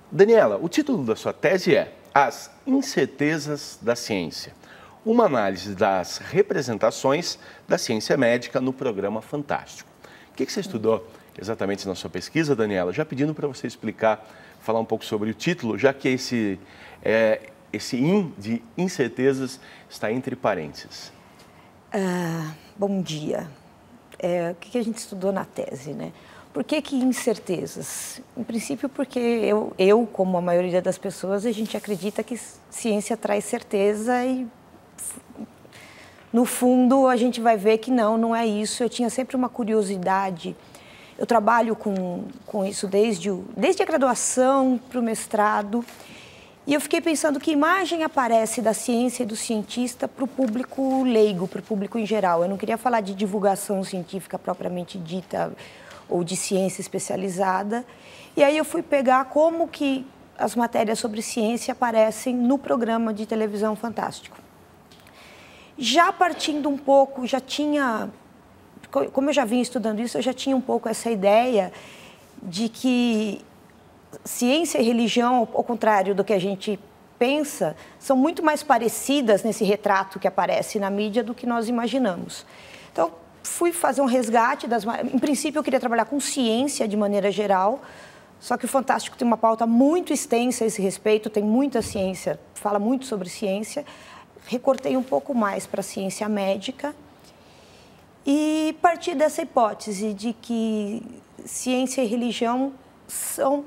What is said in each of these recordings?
Daniela, o título da sua tese é As Incertezas da Ciência, uma análise das representações da ciência médica no programa Fantástico. O que você estudou exatamente na sua pesquisa, Daniela? Já pedindo para você explicar, falar um pouco sobre o título, já que esse in de incertezas está entre parênteses. Bom dia. O que a gente estudou na tese, né? Por que incertezas? Em princípio, porque eu, como a maioria das pessoas, a gente acredita que ciência traz certeza e, no fundo, a gente vai ver que não é isso. Eu tinha sempre uma curiosidade. Eu trabalho com isso desde a graduação para o mestrado. E eu fiquei pensando que imagem aparece da ciência e do cientista para o público leigo, para o público em geral. Eu não queria falar de divulgação científica propriamente dita ou de ciência especializada. E aí eu fui pegar como que as matérias sobre ciência aparecem no programa de televisão Fantástico. Já partindo um pouco, como eu já vinha estudando isso, eu já tinha um pouco essa ideia de que ciência e religião, ao contrário do que a gente pensa, são muito mais parecidas nesse retrato que aparece na mídia do que nós imaginamos. Então, fui fazer um resgate Em princípio, eu queria trabalhar com ciência de maneira geral, só que o Fantástico tem uma pauta muito extensa a esse respeito, tem muita ciência, fala muito sobre ciência. Recortei um pouco mais para a ciência médica e parti dessa hipótese de que ciência e religião são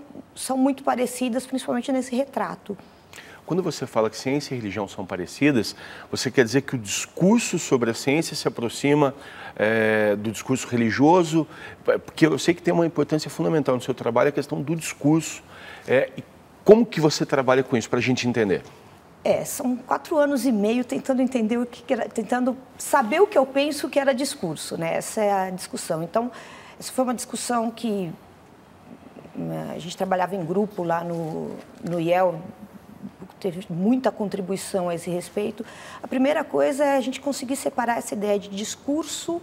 muito parecidas, principalmente nesse retrato. Quando você fala que ciência e religião são parecidas, você quer dizer que o discurso sobre a ciência se aproxima do discurso religioso? Porque eu sei que tem uma importância fundamental no seu trabalho a questão do discurso. E como que você trabalha com isso, para a gente entender? São 4 anos e meio tentando entender tentando saber o que eu penso que era discurso, né? Essa é a discussão. Então, essa foi uma discussão que a gente trabalhava em grupo lá no IEL, teve muita contribuição a esse respeito. A primeira coisa é a gente conseguir separar essa ideia de discurso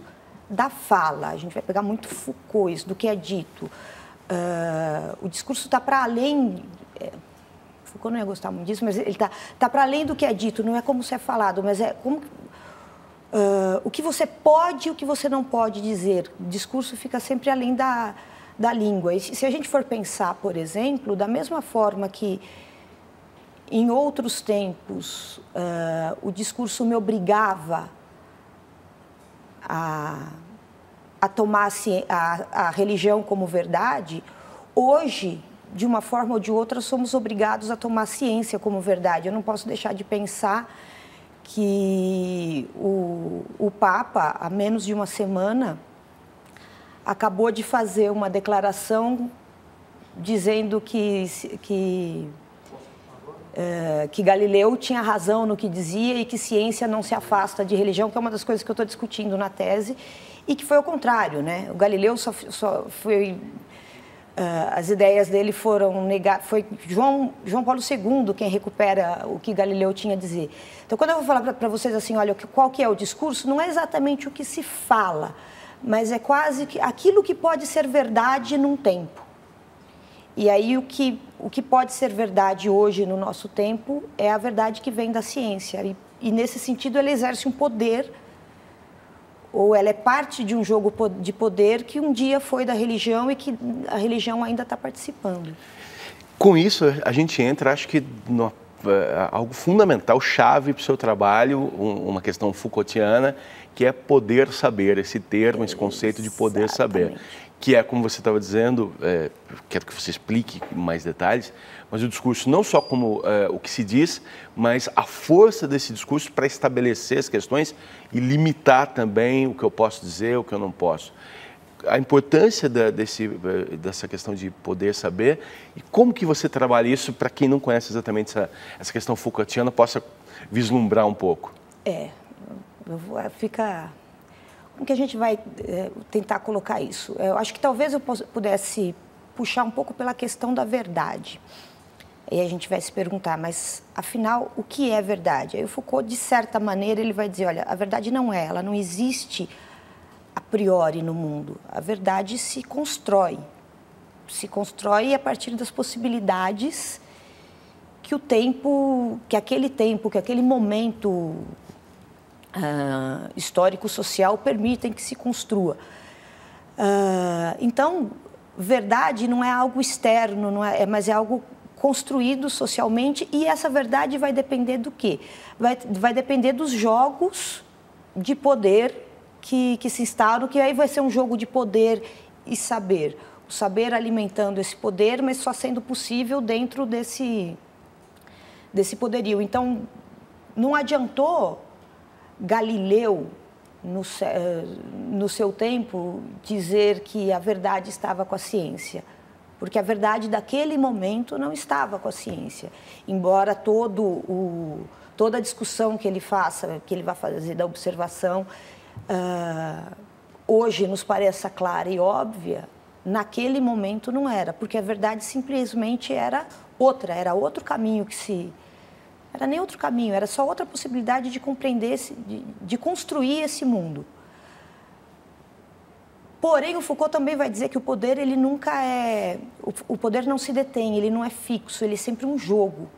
da fala. A gente vai pegar muito Foucault, isso, do que é dito. O discurso está para além... Foucault não ia gostar muito disso, mas ele tá para além do que é dito. Não é como se é falado, mas é como... o que você pode e o que você não pode dizer. O discurso fica sempre além da língua. E se a gente for pensar, por exemplo, da mesma forma que em outros tempos o discurso me obrigava a tomar a religião como verdade, hoje, de uma forma ou de outra, somos obrigados a tomar a ciência como verdade. Eu não posso deixar de pensar que o Papa, há menos de uma semana, acabou de fazer uma declaração dizendo que Galileu tinha razão no que dizia e que ciência não se afasta de religião, que é uma das coisas que eu estou discutindo na tese, e que foi ao contrário, né? O Galileu só foi... as ideias dele foram negadas, foi João Paulo II quem recupera o que Galileu tinha a dizer. Então, quando eu vou falar para vocês assim, olha, qual que é o discurso, não é exatamente o que se fala, mas é quase que aquilo que pode ser verdade num tempo. E aí o que pode ser verdade hoje no nosso tempo é a verdade que vem da ciência. E nesse sentido ele exerce um poder, ou ela é parte de um jogo de poder que um dia foi da religião e que a religião ainda está participando. Com isso, a gente entra, acho que, algo fundamental, chave para o seu trabalho, uma questão Foucaultiana, que é poder saber, esse termo, esse conceito de poder saber. Que é, como você estava dizendo, quero que você explique com mais detalhes, mas o discurso não só como o que se diz, mas a força desse discurso para estabelecer as questões e limitar também o que eu posso dizer, o que eu não posso. A importância dessa questão de poder saber e como que você trabalha isso para quem não conhece exatamente essa questão Foucaultiana possa vislumbrar um pouco. Como que a gente vai tentar colocar isso? Eu acho que talvez eu pudesse puxar um pouco pela questão da verdade. Aí a gente vai se perguntar, mas afinal, o que é verdade? Aí o Foucault, de certa maneira, ele vai dizer, olha, a verdade não é, ela não existe a priori no mundo. A verdade se constrói a partir das possibilidades que aquele momento histórico-social permitem que se construa. Então, verdade não é algo externo, mas é algo construído socialmente, e essa verdade vai depender do quê? Vai depender dos jogos de poder que se instauram, que aí vai ser um jogo de poder e saber. O saber alimentando esse poder, mas só sendo possível dentro desse poderio. Então, não adiantou Galileu, no seu tempo, dizer que a verdade estava com a ciência, porque a verdade daquele momento não estava com a ciência. Embora toda a discussão que ele vai fazer da observação, hoje nos pareça clara e óbvia, naquele momento não era, porque a verdade simplesmente era outro caminho era nem outro caminho, era só outra possibilidade de compreender, de construir esse mundo. Porém, o Foucault também vai dizer que o poder, ele nunca é... O poder não se detém, ele não é fixo, ele é sempre um jogo.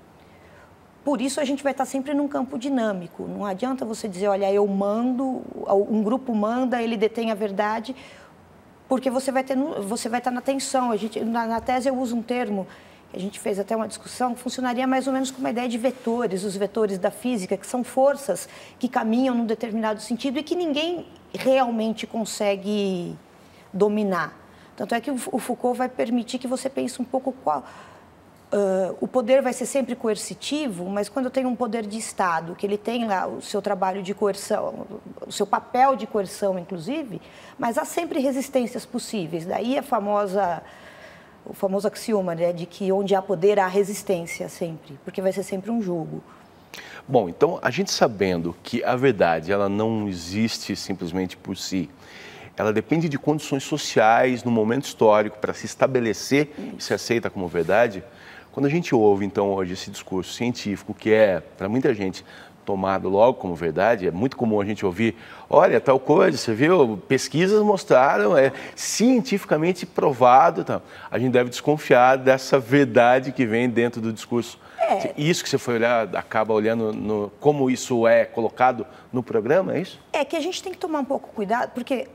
Por isso, a gente vai estar sempre num campo dinâmico. Não adianta você dizer, olha, eu mando, um grupo manda, ele detém a verdade, porque você vai estar na tensão. Na tese, eu uso um termo, a gente fez até uma discussão, que funcionaria mais ou menos como uma ideia de vetores, os vetores da física, que são forças que caminham num determinado sentido e que ninguém realmente consegue dominar. Tanto é que o Foucault vai permitir que você pense um pouco qual... o poder vai ser sempre coercitivo, mas quando eu tenho um poder de Estado, que ele tem lá o seu trabalho de coerção, o seu papel de coerção, inclusive, mas há sempre resistências possíveis. Daí o famoso axioma, né, de que onde há poder há resistência sempre, porque vai ser sempre um jogo. Bom, então, a gente sabendo que a verdade ela não existe simplesmente por si, ela depende de condições sociais, no momento histórico, para se estabelecer e se aceita como verdade. Quando a gente ouve, então, hoje esse discurso científico, que é, para muita gente, tomado logo como verdade, é muito comum a gente ouvir, olha, tal coisa, você viu, pesquisas mostraram, é cientificamente provado, então, a gente deve desconfiar dessa verdade que vem dentro do discurso. Isso que você foi olhar, acaba olhando como isso é colocado no programa, é isso? É que a gente tem que tomar um pouco cuidado, porque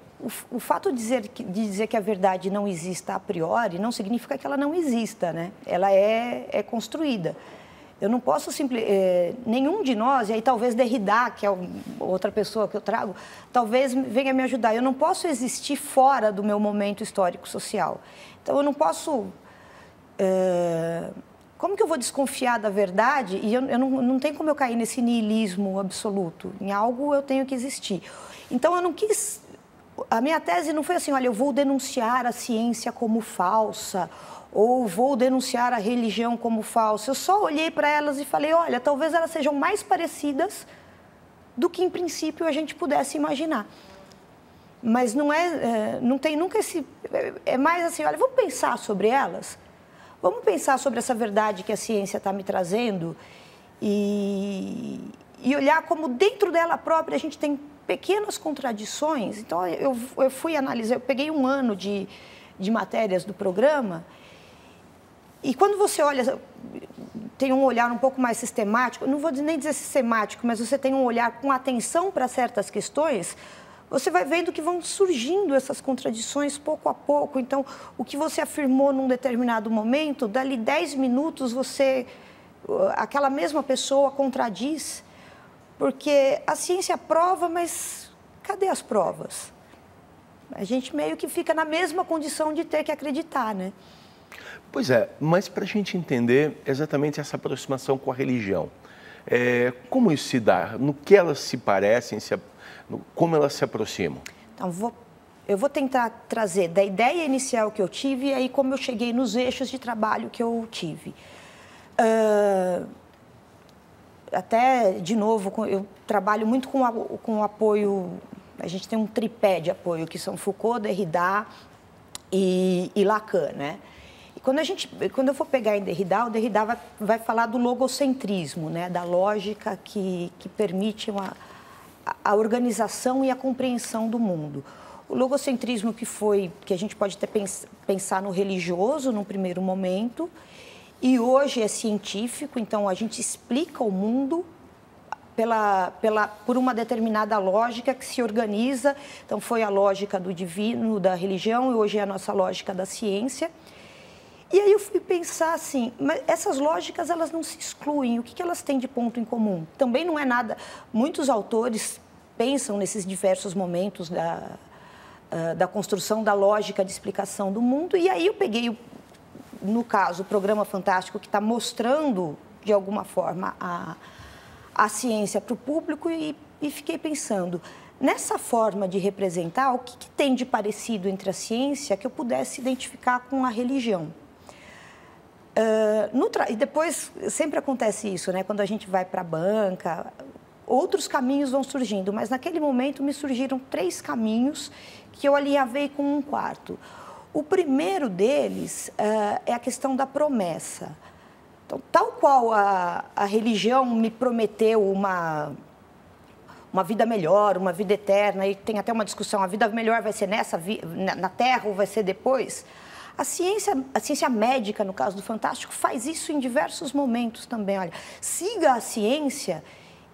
o fato de dizer que a verdade não exista a priori não significa que ela não exista, né? Ela é construída. Eu não posso nenhum de nós, e aí talvez Derrida, que é outra pessoa que eu trago, talvez venha me ajudar. Eu não posso existir fora do meu momento histórico-social. Então, eu não posso... como que eu vou desconfiar da verdade? E não tem como eu cair nesse niilismo absoluto. Em algo eu tenho que existir. Então, eu não quis... A minha tese não foi assim, olha, eu vou denunciar a ciência como falsa, ou vou denunciar a religião como falsa. Eu só olhei para elas e falei, olha, talvez elas sejam mais parecidas do que, em princípio, a gente pudesse imaginar. Mas não tem nunca esse... É mais assim, olha, vamos pensar sobre elas? Vamos pensar sobre essa verdade que a ciência está me trazendo e olhar como dentro dela própria a gente tem pequenas contradições. Então, eu fui analisar, eu peguei um ano de matérias do programa e quando você olha, tem um olhar um pouco mais sistemático, não vou nem dizer sistemático, mas você tem um olhar com atenção para certas questões, você vai vendo que vão surgindo essas contradições pouco a pouco. Então, o que você afirmou num determinado momento, dali 10 minutos, aquela mesma pessoa contradiz, porque a ciência prova, mas cadê as provas? A gente meio que fica na mesma condição de ter que acreditar, né? Pois é, mas para a gente entender exatamente essa aproximação com a religião, como isso se dá? No que elas se parecem, como elas se aproximam? Então, eu vou tentar trazer da ideia inicial que eu tive e aí como eu cheguei nos eixos de trabalho que eu tive. Até, de novo, eu trabalho muito com o apoio, a gente tem um tripé de apoio, que são Foucault, Derrida e Lacan, né? E quando eu for pegar em Derrida, o Derrida vai falar do logocentrismo, né? Da lógica que permite a organização e a compreensão do mundo. O logocentrismo que a gente pode até pensar no religioso num primeiro momento, e hoje é científico, então a gente explica o mundo por uma determinada lógica que se organiza. Então foi a lógica do divino, da religião, e hoje é a nossa lógica da ciência. E aí eu fui pensar assim, mas essas lógicas elas não se excluem, o que elas têm de ponto em comum? Também não é nada, muitos autores pensam nesses diversos momentos da construção da lógica de explicação do mundo, e aí eu peguei, no caso, o Programa Fantástico, que está mostrando, de alguma forma, a ciência para o público, e fiquei pensando, nessa forma de representar, o que tem de parecido entre a ciência que eu pudesse identificar com a religião? E depois, sempre acontece isso, né? Quando a gente vai para a banca, outros caminhos vão surgindo, mas naquele momento me surgiram 3 caminhos que eu alinhavei com um quarto. O primeiro deles é a questão da promessa. Então, tal qual a religião me prometeu uma vida melhor, uma vida eterna, e tem até uma discussão, a vida melhor vai ser na Terra ou vai ser depois? A ciência médica, no caso do Fantástico, faz isso em diversos momentos também. Olha, siga a ciência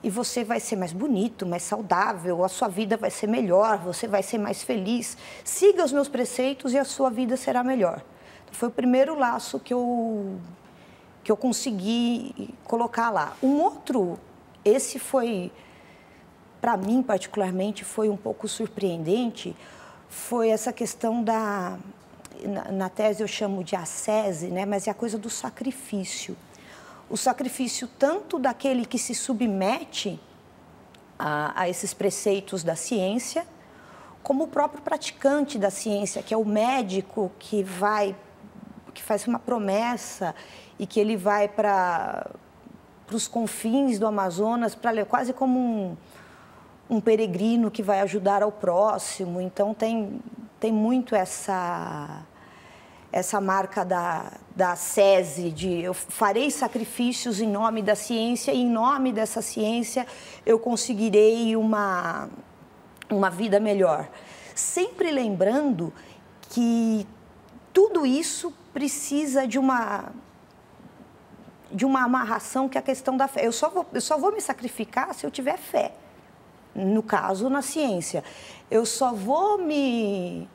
e você vai ser mais bonito, mais saudável, a sua vida vai ser melhor, você vai ser mais feliz. Siga os meus preceitos e a sua vida será melhor. Foi o primeiro laço que eu consegui colocar lá. Um outro, esse foi, para mim particularmente, foi um pouco surpreendente, foi essa questão na tese eu chamo de ascese, né? Mas é a coisa do sacrifício. O sacrifício tanto daquele que se submete a esses preceitos da ciência, como o próprio praticante da ciência, que é o médico que faz uma promessa e que ele vai para os confins do Amazonas, quase como um peregrino que vai ajudar ao próximo. Então, tem muito essa marca da ascese, de eu farei sacrifícios em nome da ciência, e em nome dessa ciência eu conseguirei uma vida melhor. Sempre lembrando que tudo isso precisa de uma amarração, que é a questão da fé. Eu só vou me sacrificar se eu tiver fé, no caso, na ciência. Eu só vou me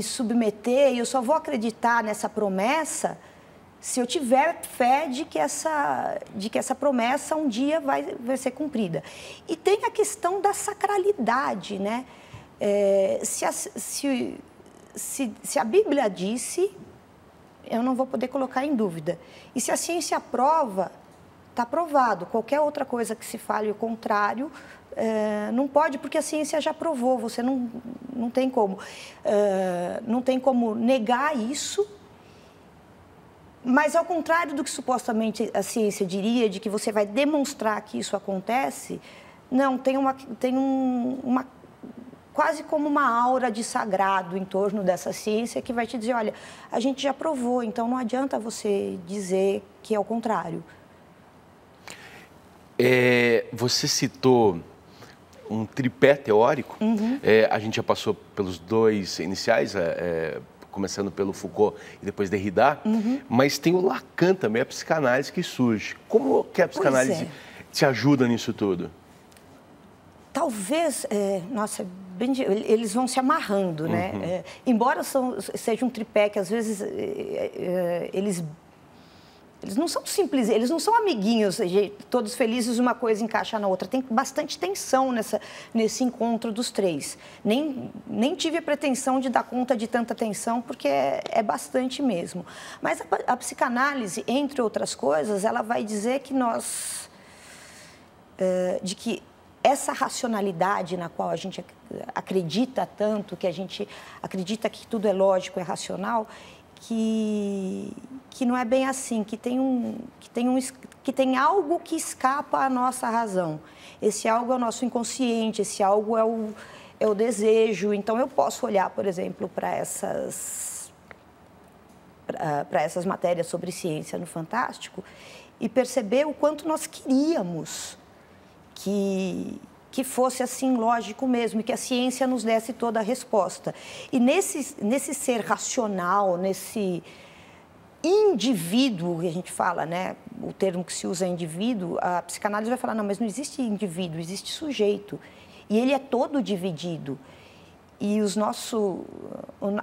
submeter, e eu só vou acreditar nessa promessa se eu tiver fé de que essa promessa um dia vai ser cumprida. E tem a questão da sacralidade, né? Se a Bíblia disse, eu não vou poder colocar em dúvida. E se a ciência aprova, está aprovado. Qualquer outra coisa que se fale o contrário, não pode, porque a ciência já provou, você não tem como. Não tem como negar isso, mas ao contrário do que supostamente a ciência diria, de que você vai demonstrar que isso acontece, não, tem quase como uma aura de sagrado em torno dessa ciência que vai te dizer, olha, a gente já provou, então não adianta você dizer que é o contrário. Você citou um tripé teórico. Uhum. A gente já passou pelos 2 iniciais, começando pelo Foucault e depois Derrida, uhum. Mas tem o Lacan também, a psicanálise que surge. Como que a psicanálise te ajuda nisso tudo? Talvez, eles vão se amarrando, uhum. né? Embora seja um tripé que às vezes eles não são simples, eles não são amiguinhos, todos felizes, uma coisa encaixa na outra. Tem bastante tensão nesse encontro dos 3. Nem tive a pretensão de dar conta de tanta tensão, porque é bastante mesmo. Mas a psicanálise, entre outras coisas, ela vai dizer que de que essa racionalidade na qual a gente acredita tanto, que a gente acredita que tudo é lógico, é racional, que não é bem assim, que tem algo que escapa à nossa razão. Esse algo é o nosso inconsciente, esse algo é o desejo. Então, eu posso olhar, por exemplo, para para essas matérias sobre ciência no Fantástico e perceber o quanto nós queríamos que fosse assim lógico mesmo, e que a ciência nos desse toda a resposta. E nesse ser racional, nesse indivíduo que a gente fala, né? O termo que se usa é indivíduo, a psicanálise vai falar, não, mas não existe indivíduo, existe sujeito. E ele é todo dividido. E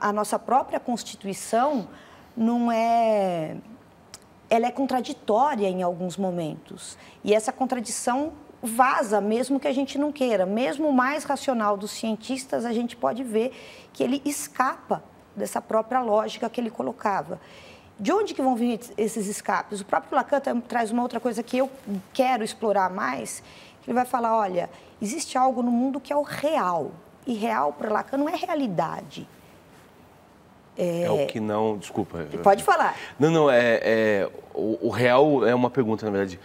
a nossa própria Constituição ela é contraditória em alguns momentos. E essa contradição vaza, mesmo que a gente não queira. Mesmo o mais racional dos cientistas, a gente pode ver que ele escapa dessa própria lógica que ele colocava. De onde que vão vir esses escapes? O próprio Lacan traz uma outra coisa que eu quero explorar mais, que ele vai falar, olha, existe algo no mundo que é o real. E real, para Lacan, não é realidade. É o que não... Desculpa. Pode falar. Não, o real é uma pergunta, na verdade.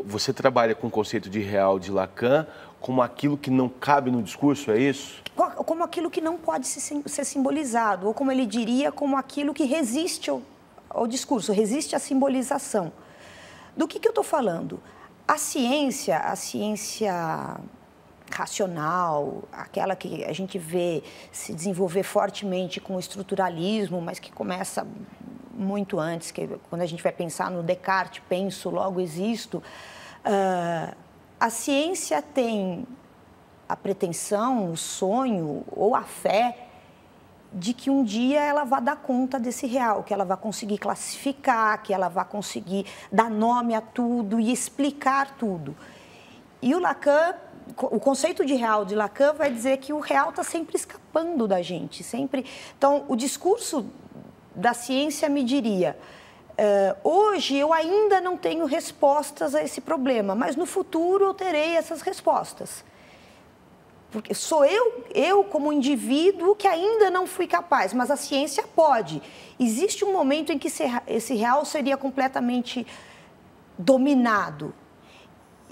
Você trabalha com o conceito de real de Lacan como aquilo que não cabe no discurso, é isso? Como aquilo que não pode ser simbolizado, ou como ele diria, como aquilo que resiste ao discurso, resiste à simbolização. Do que eu estou falando? A ciência racional, aquela que a gente vê se desenvolver fortemente com o estruturalismo, mas que começa muito antes, que quando a gente vai pensar no Descartes, penso, logo existo, a ciência tem a pretensão, o sonho ou a fé de que um dia ela vai dar conta desse real, que ela vai conseguir classificar, que ela vai conseguir dar nome a tudo e explicar tudo. E o Lacan, o conceito de real de Lacan vai dizer que o real está sempre escapando da gente, sempre. Então, o discurso da ciência me diria, hoje eu ainda não tenho respostas a esse problema, mas no futuro eu terei essas respostas. Porque sou eu como indivíduo que ainda não fui capaz, mas a ciência pode. Existe um momento em que esse real seria completamente dominado.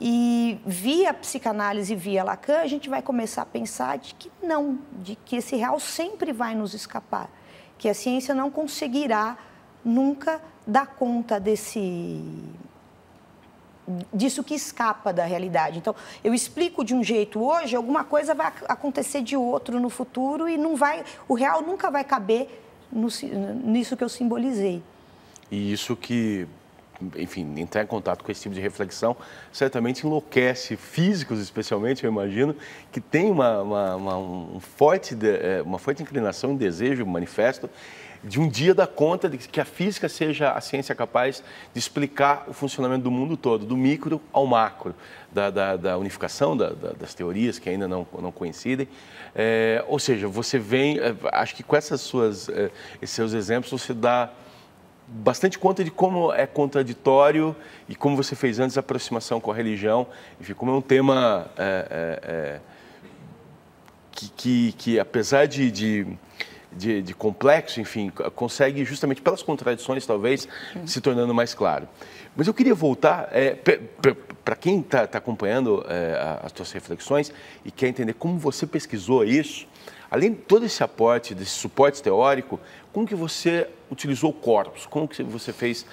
E via psicanálise, via Lacan, a gente vai começar a pensar de que não, de que esse real sempre vai nos escapar, que a ciência não conseguirá nunca dar conta disso que escapa da realidade. Então, eu explico de um jeito hoje, alguma coisa vai acontecer de outro no futuro e o real nunca vai caber nisso que eu simbolizei. E isso que, enfim, entrar em contato com esse tipo de reflexão certamente enlouquece físicos, especialmente, eu imagino, que tem uma forte inclinação, um desejo, um manifesto de um dia dar conta de que a física seja a ciência capaz de explicar o funcionamento do mundo todo, do micro ao macro, da unificação das teorias que ainda não coincidem. Ou seja, você vem, acho que com esses seus exemplos, você dá bastante conta de como é contraditório e como você fez antes a aproximação com a religião, enfim, como é um tema que apesar de complexo, enfim, consegue justamente pelas contradições, talvez, se tornando mais claro. Mas eu queria voltar, para quem está acompanhando as tuas reflexões e quer entender como você pesquisou isso, além de todo esse aporte, desse suporte teórico, como que você utilizou o corpus? Como que você fez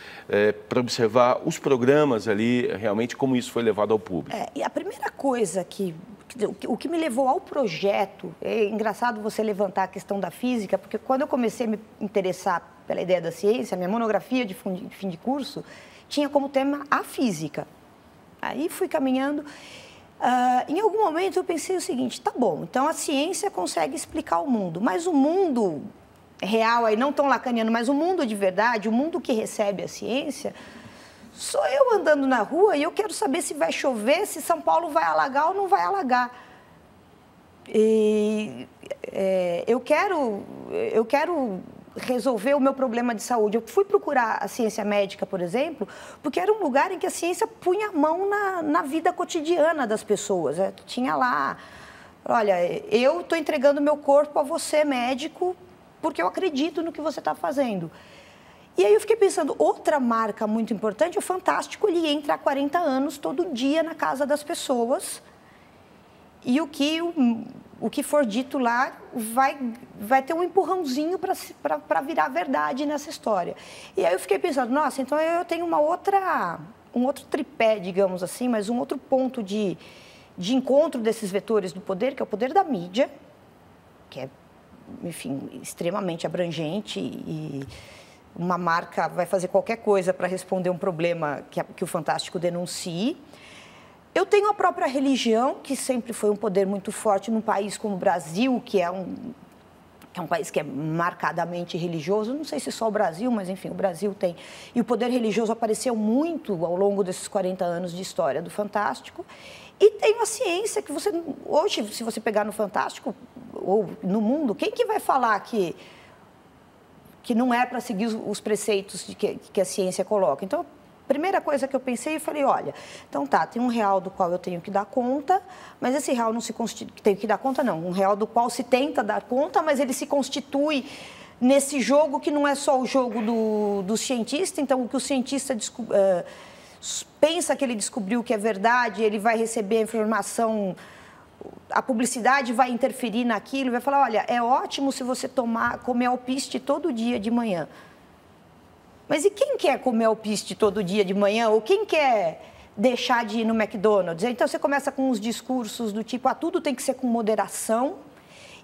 para observar os programas ali, realmente, como isso foi levado ao público? E a primeira coisa o que me levou ao projeto, é engraçado você levantar a questão da física, porque quando eu comecei a me interessar pela ideia da ciência, a minha monografia de fim de curso tinha como tema a física. Aí fui caminhando. Em algum momento eu pensei o seguinte, tá bom, então a ciência consegue explicar o mundo, mas o mundo real, aí não tão lacaniano, mas o mundo de verdade, o mundo que recebe a ciência, sou eu andando na rua e eu quero saber se vai chover, se São Paulo vai alagar ou não vai alagar. Eu quero resolver o meu problema de saúde. Eu fui procurar a ciência médica, por exemplo, porque era um lugar em que a ciência punha a mão na vida cotidiana das pessoas. Tinha lá, olha, eu estou entregando meu corpo a você, médico, porque eu acredito no que você está fazendo. E aí eu fiquei pensando, outra marca muito importante, o Fantástico, ele entra há 40 anos, todo dia na casa das pessoas. E o que o que for dito lá vai ter um empurrãozinho para virar verdade nessa história. E aí eu fiquei pensando, nossa, então eu tenho um outro tripé, digamos assim, mas um outro ponto de encontro desses vetores do poder, que é o poder da mídia, que é, enfim, extremamente abrangente e uma marca vai fazer qualquer coisa para responder um problema que o Fantástico denuncie. Eu tenho a própria religião, que sempre foi um poder muito forte num país como o Brasil, que é um país que é marcadamente religioso. Não sei se só o Brasil, mas, enfim, o Brasil tem. E o poder religioso apareceu muito ao longo desses 40 anos de história do Fantástico. E tem a ciência, que hoje, se você pegar no Fantástico ou no mundo, quem que vai falar que não é para seguir os preceitos que a ciência coloca? Então, a primeira coisa que eu pensei, eu falei, olha, então tá, tem um real do qual eu tenho que dar conta, mas esse real não se constitui, tenho que dar conta não, um real do qual se tenta dar conta, mas ele se constitui nesse jogo que não é só o jogo do cientista. Então, o que o cientista pensa que ele descobriu que é verdade, ele vai receber a informação, a publicidade vai interferir naquilo, vai falar, olha, é ótimo se você comer alpiste todo dia de manhã. Mas e quem quer comer alpiste todo dia de manhã? Ou quem quer deixar de ir no McDonald's? Então, você começa com uns discursos do tipo, tudo tem que ser com moderação.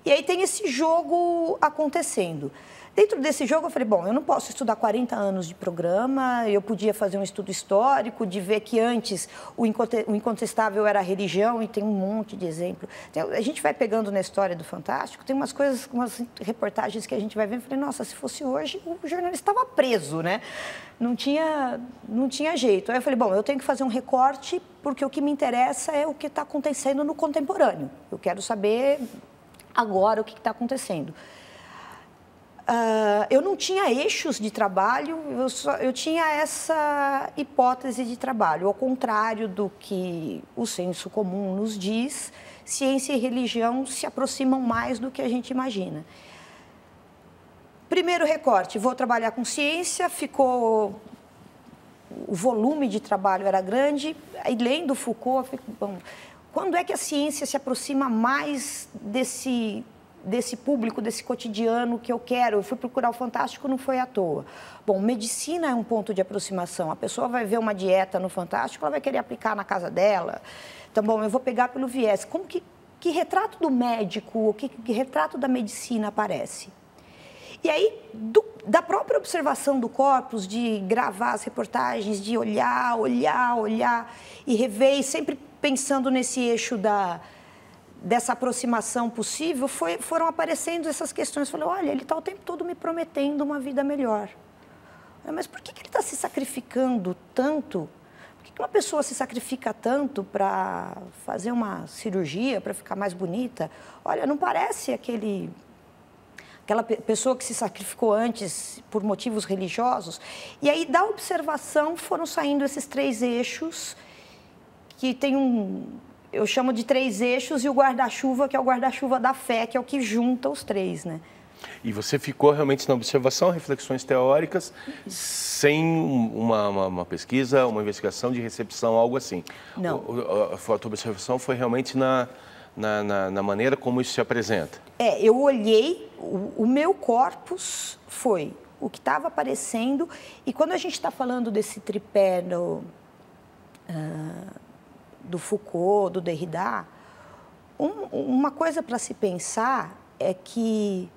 E aí tem esse jogo acontecendo. Dentro desse jogo, eu falei, bom, eu não posso estudar 40 anos de programa, eu podia fazer um estudo histórico, de ver que antes o incontestável era a religião, e tem um monte de exemplo. A gente vai pegando na história do Fantástico, tem umas coisas, umas reportagens que a gente vai vendo, eu falei, nossa, se fosse hoje, o jornalista estava preso, né? Não tinha jeito. Aí eu falei, bom, eu tenho que fazer um recorte, porque o que me interessa é o que está acontecendo no contemporâneo. Eu quero saber agora o que está acontecendo. Eu não tinha eixos de trabalho, eu tinha essa hipótese de trabalho. Ao contrário do que o senso comum nos diz, ciência e religião se aproximam mais do que a gente imagina. Primeiro recorte, vou trabalhar com ciência, o volume de trabalho era grande, aí lendo Foucault, bom, quando é que a ciência se aproxima mais desse público, desse cotidiano que eu quero? Eu fui procurar o Fantástico, não foi à toa. Bom, medicina é um ponto de aproximação. A pessoa vai ver uma dieta no Fantástico, ela vai querer aplicar na casa dela. Então, bom, eu vou pegar pelo viés. Que retrato do médico, que retrato da medicina aparece? E aí, da própria observação do corpus, de gravar as reportagens, de olhar e rever, e sempre pensando nesse eixo dessa aproximação possível, foram aparecendo essas questões. Eu falei, olha, ele está o tempo todo me prometendo uma vida melhor. Mas por que ele está se sacrificando tanto? Por que uma pessoa se sacrifica tanto para fazer uma cirurgia, para ficar mais bonita? Olha, não parece aquela pessoa que se sacrificou antes por motivos religiosos? E aí, da observação, foram saindo esses 3 eixos, que tem eu chamo de 3 eixos, e o guarda-chuva, que é o guarda-chuva da fé, que é o que junta os 3, né? E você ficou realmente na observação, reflexões teóricas, sem uma pesquisa, uma investigação de recepção, algo assim? Não. A tua observação foi realmente na maneira como isso se apresenta? Eu olhei, o meu corpus foi o que estava aparecendo, e quando a gente está falando desse tripé do Foucault, do Derrida, uma coisa para se pensar é que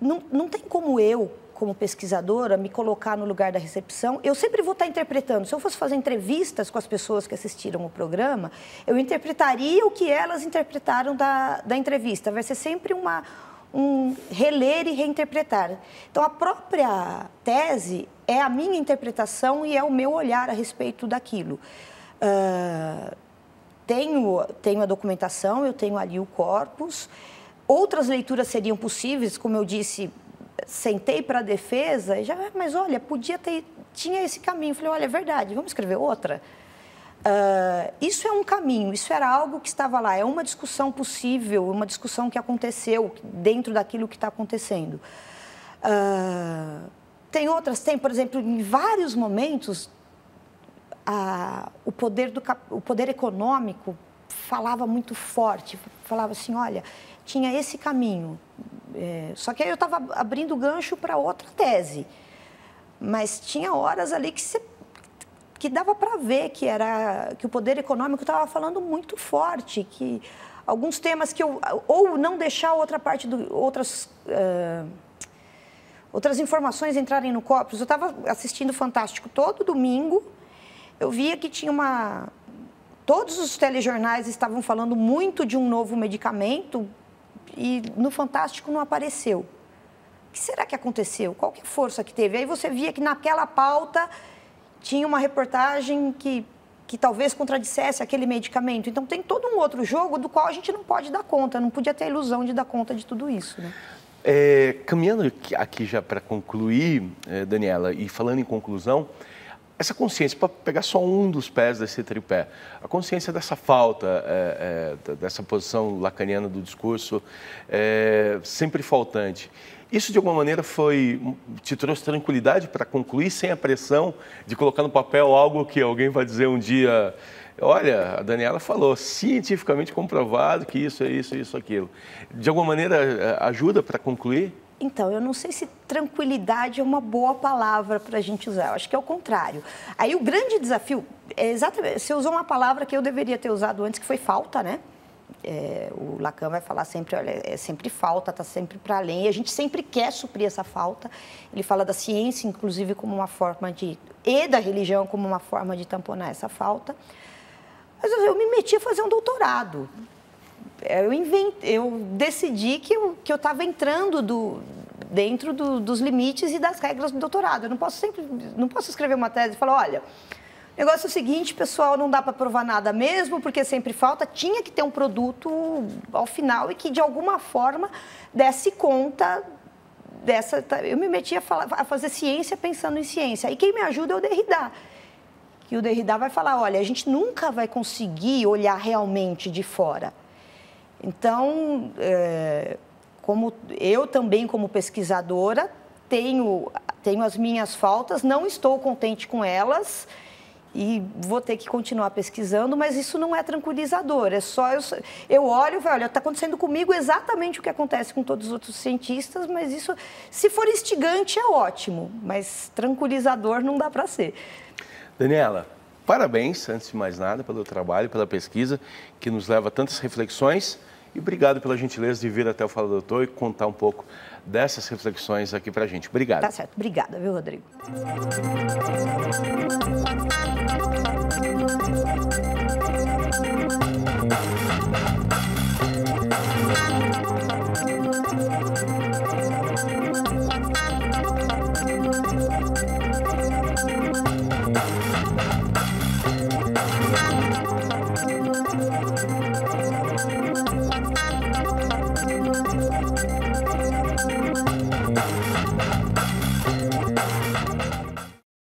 não tem como eu, como pesquisadora, me colocar no lugar da recepção. Eu sempre vou estar interpretando. Se eu fosse fazer entrevistas com as pessoas que assistiram o programa, eu interpretaria o que elas interpretaram da entrevista. Vai ser sempre um reler e reinterpretar. Então, a própria tese é a minha interpretação e é o meu olhar a respeito daquilo. Tenho a documentação, eu tenho ali o corpus. Outras leituras seriam possíveis, como eu disse, sentei para a defesa e mas olha, tinha esse caminho. Falei, olha, é verdade, vamos escrever outra? Isso é um caminho, isso era algo que estava lá, é uma discussão possível, uma discussão que aconteceu dentro daquilo que está acontecendo. Tem outras, por exemplo, em vários momentos, o poder econômico falava muito forte, falava assim, olha, tinha esse caminho. Só que aí eu estava abrindo gancho para outra tese. Mas tinha horas ali que dava para ver que o poder econômico estava falando muito forte, que alguns temas que ou não deixar outras informações entrarem no Corpus. Eu estava assistindo Fantástico todo domingo, eu via que tinha todos os telejornais estavam falando muito de um novo medicamento e no Fantástico não apareceu. O que será que aconteceu? Qual que é a força que teve? Aí você via que naquela pauta tinha uma reportagem que talvez contradissesse aquele medicamento. Então, tem todo um outro jogo do qual a gente não pode dar conta, não podia ter a ilusão de dar conta de tudo isso, né? Caminhando aqui já para concluir, Daniela, e falando em conclusão, essa consciência, para pegar só um dos pés desse tripé, a consciência dessa falta, dessa posição lacaniana do discurso, sempre faltante. Isso, de alguma maneira, te trouxe tranquilidade para concluir sem a pressão de colocar no papel algo que alguém vai dizer um dia, olha, a Daniela falou, cientificamente comprovado que isso é isso, isso, aquilo. De alguma maneira, ajuda para concluir? Então, eu não sei se tranquilidade é uma boa palavra para a gente usar, eu acho que é o contrário. Aí o grande desafio, exatamente, você usou uma palavra que eu deveria ter usado antes, que foi falta, né? O Lacan vai falar sempre, olha, é sempre falta, está sempre para além, e a gente sempre quer suprir essa falta. Ele fala da ciência, inclusive, como uma forma e da religião como uma forma de tamponar essa falta. Mas eu me meti a fazer um doutorado. Eu decidi que eu estava entrando dentro dos limites e das regras do doutorado. Eu não posso escrever uma tese e falar, olha, o negócio é o seguinte, pessoal, não dá para provar nada mesmo, porque sempre falta. Tinha que ter um produto ao final e que, de alguma forma, desse conta dessa... Eu me meti a fazer ciência pensando em ciência. E quem me ajuda é o Derrida. E o Derrida vai falar, olha, a gente nunca vai conseguir olhar realmente de fora. Então, como eu também, como pesquisadora, tenho as minhas faltas, não estou contente com elas e vou ter que continuar pesquisando, mas isso não é tranquilizador, é só eu olho e falo, olha, está acontecendo comigo exatamente o que acontece com todos os outros cientistas, mas isso, se for instigante, é ótimo, mas tranquilizador não dá para ser. Daniela, parabéns, antes de mais nada, pelo trabalho, pela pesquisa, que nos leva a tantas reflexões. E obrigado pela gentileza de vir até o Fala Doutor e contar um pouco dessas reflexões aqui pra gente. Obrigado. Tá certo. Obrigada, viu, Rodrigo?